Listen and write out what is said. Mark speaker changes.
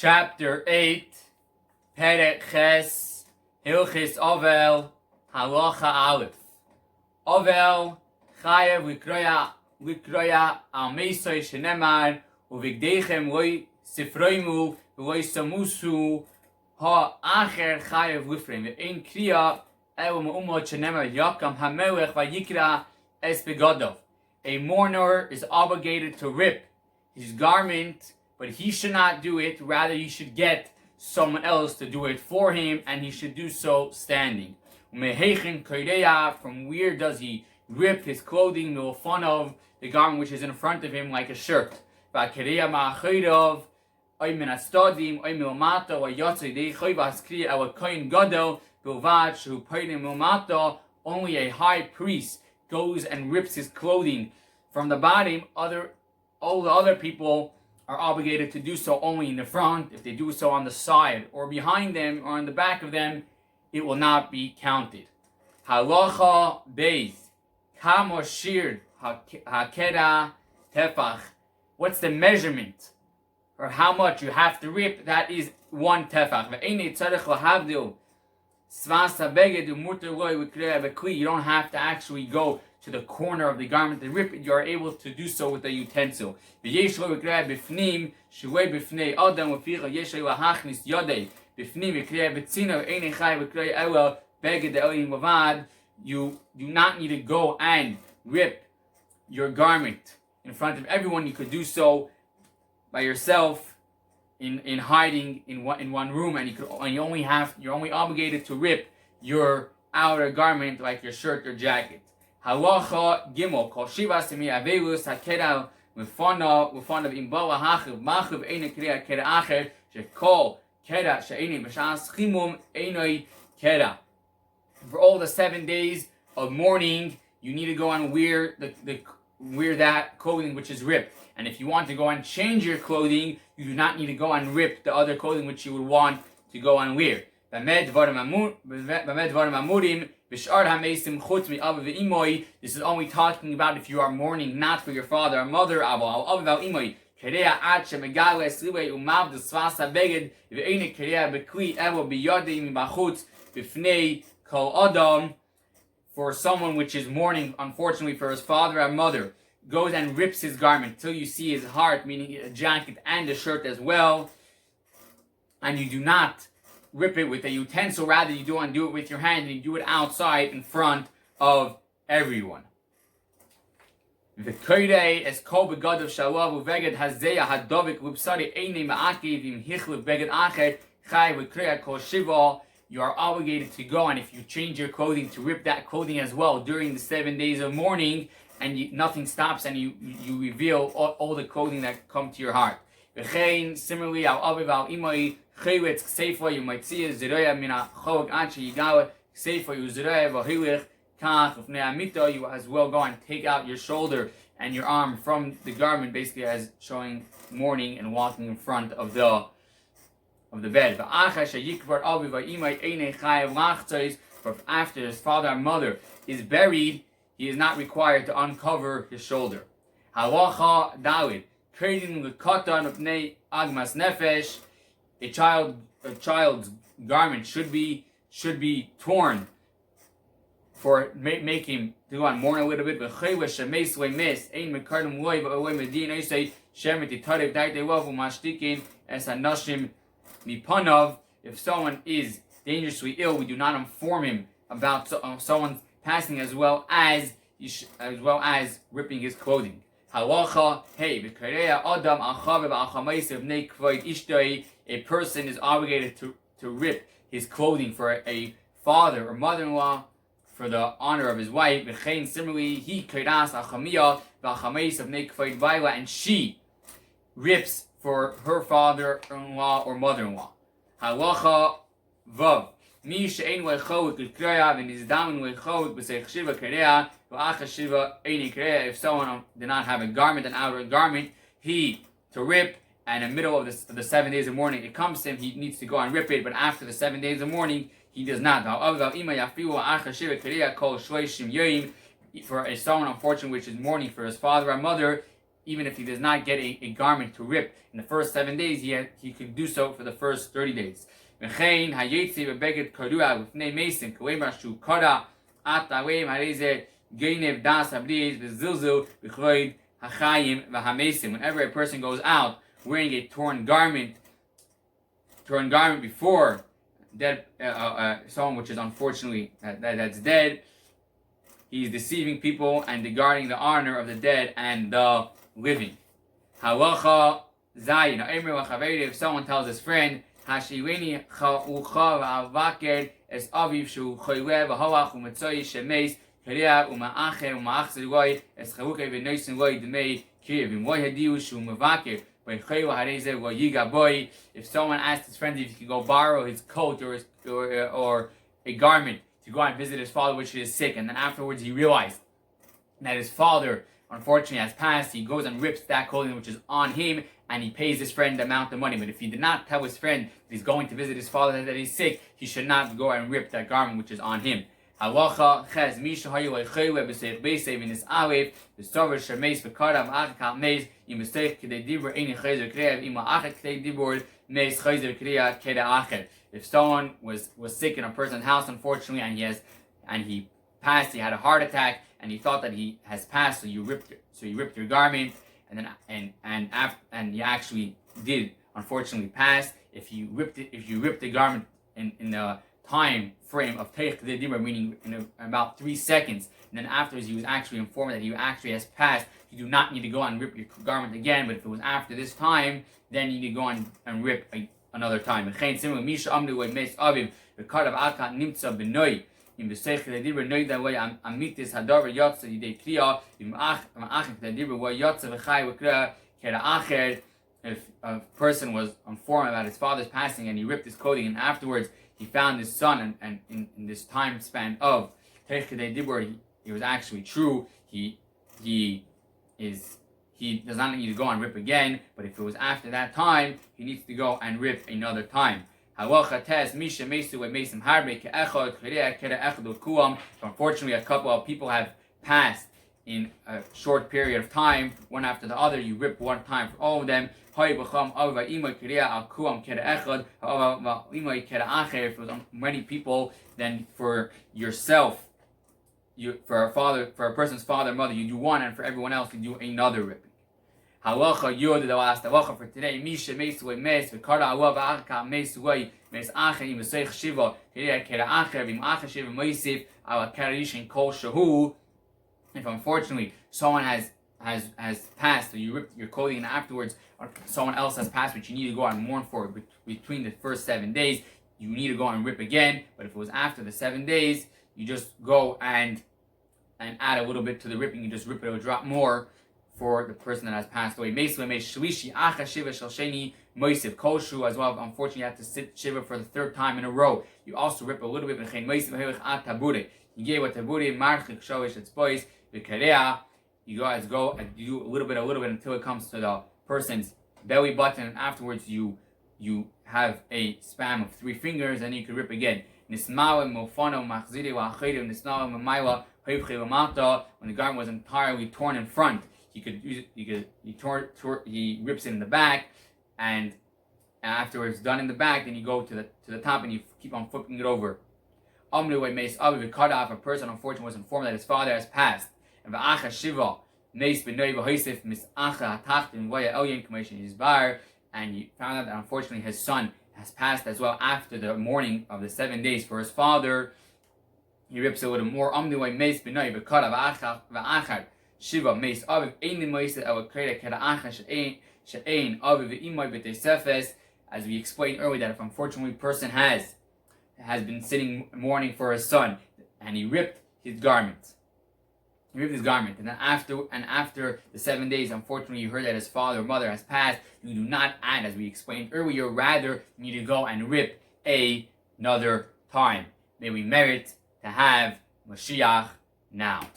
Speaker 1: Chapter 8, Perek Ches, Hilchos avel, Halacha Aleph. Avel, Chayev Likroya al Meisoi Shenemar, Uvigdechem Loi Sifroimu, Loi Samusu, Ha Acher Chayev Lifreim. Ve'ein Kriya, Elo Me'umot Shenemar Yakam HaMelech Vayikra Es Begodov. A mourner is obligated to rip his garment, but he should not do it. Rather, he should get someone else to do it for him, and he should do so standing. From where does he rip his clothing? Of the garment which is in front of him, like a shirt. Only a high priest goes and rips his clothing from the bottom. All the other people are obligated to do so only in the front. If they do so on the side or behind them or on the back of them, it will not be counted. Halacha Beis Kamo Shir Hakera Tefach. What's the measurement or how much you have to rip? That is one tefach. You don't have to actually go to the corner of the garment to rip it. You are able to do so with a utensil. You do not need to go and rip your garment in front of everyone. You could do so by yourself in hiding in one room, and you're only obligated to rip your outer garment, like your shirt or jacket. Halacha Gimel Kol Shiva Semi Avelus Hakera Mufana Imbala Hachiv Machiv Eina Kera Kera Acher Shekol Kera Sheini B'Shas Chimum Einoi Kera. For all the 7 days of mourning, you need to go and wear that clothing which is ripped. And if you want to go and change your clothing, you do not need to go and rip the other clothing which you would want to go and wear. This is only talking about if you are mourning not for your father or mother. For someone which is mourning, unfortunately, for his father or mother, goes and rips his garment till you see his heart, meaning a jacket and a shirt as well, and you do not rip it with a utensil, rather you do it with your hand, and you do it outside in front of everyone. If you are obligated to go, and if you change your clothing, to rip that clothing as well during the 7 days of mourning, and nothing stops, and you reveal all the clothing that come to your heart. Similarly, you as well go and take out your shoulder and your arm from the garment, basically as showing mourning and walking in front of the bed. But after his father and mother is buried, he is not required to uncover his shoulder. Halacha Dalid. Trading the katan of nei agmas nefesh. A child's garment should be torn for make him to go and mourn a little bit. If someone is dangerously ill, we do not inform him about someone's passing, as well as ripping his clothing. Halacha hey, a person is obligated to rip his clothing for a father or mother-in-law for the honor of his wife. Similarly, and she rips for her father-in-law or mother-in-law. Halacha vav. If someone did not have a garment, an outer garment, to rip, and in the middle of the 7 days of mourning it comes to him, he needs to go and rip it, but after the 7 days of mourning, he does not. For someone, unfortunately, which is mourning for his father or mother, even if he does not get a garment to rip in the first 7 days, he could do so for the first 30 days. Whenever a person goes out wearing a torn garment before dead someone which is unfortunately that's dead, he's deceiving people and regarding the honor of the dead and the living. Halacha Zayin. If someone tells his friend, Hashiveni cha'ucha v'avaker es aviv shu choyle v'halach u'metzoy shemeis kariya u'ma'acher u'ma'achzer loy es chavukei v'noisin loy d'mei kiriv v'moy hadiu shu m'vaker if someone asks his friend if he could go borrow his coat or a garment to go and visit his father which is sick, and then afterwards he realized that his father unfortunately has passed, he goes and rips that clothing which is on him and he pays his friend the amount of money. But if he did not tell his friend that he's going to visit his father that he's sick, he should not go and rip that garment which is on him. Halacha ches misha hayu lechoyle b'seich beisev in this avel the sover shemeis v'karav achal meis im b'seich k'dei dibur eini chayzer kreav im ha'achet k'dei dibur meis chayzer krea k'dei achet. If someone was sick in a person's house unfortunately and he passed, he had a heart attack and he thought that he has passed, so you ripped your garment and you actually did unfortunately pass. If you ripped the garment in the time frame of Teich K'dei Dibur, meaning in about 3 seconds, and then afterwards he was actually informed that he actually has passed, you do not need to go and rip your garment again. But if it was after this time, then you need to go and rip another time. Misha Amdu Meis Aviv V'Karav Akat Nimtza B'Noi Im B'Seich K'dei Dibur Noi Davay Amitis Hadavar Yotza Yidei Kriya Im Achim K'dei Dibur Wa Yotza V'Chai V'Kriya Kera Acher. If a person was informed about his father's passing and he ripped his clothing and afterwards he found his son and in this time span of Teich K'dei Dibur, it was actually true, he does not need to go and rip again. But if it was after that time, he needs to go and rip another time. Unfortunately, a couple of people have passed in a short period of time, one after the other. You rip one time for all of them. If it was many people, then for yourself, for a person's father, mother, you do one, and for everyone else, you do another ripping. Halacha Yod, the last halacha for today. Misha Meisui Mes V'Kara Alav Aka Meisui Mes Acher Im Seich Shiva Kira Kera Acher V'Im Acher Shiva Meisif Ala Karishin Kol Shahu. If unfortunately someone has passed, or you ripped your clothing and afterwards or someone else has passed, but you need to go and mourn for between the first 7 days, you need to go and rip again. But if it was after the 7 days, you just go and add a little bit to the ripping. You just rip it a drop more for the person that has passed away. As well, unfortunately, you have to sit shiva for the 3rd time in a row. You also rip a little bit. You guys go and do a little bit until it comes to the person's belly button, and afterwards you have a spam of 3 fingers, and you can rip again. When the garment was entirely torn in front, he rips it in the back, and afterwards done in the back, then you go to the top and you keep on flipping it over. If a person unfortunately was informed that his father has passed, and you found out that unfortunately his son has passed as well after the mourning of the 7 days for his father, he rips a little more. Shiva Meis Aviv Ein Moised El Kreda Kera Acha She'ein Aviv Imay B'Tei Sefes. As we explained earlier, that if unfortunately a person has been sitting mourning for his son and he ripped his garment, and then after the 7 days, unfortunately you heard that his father or mother has passed, you do not add, as we explained earlier, rather you need to go and rip another time. May we merit to have Mashiach now.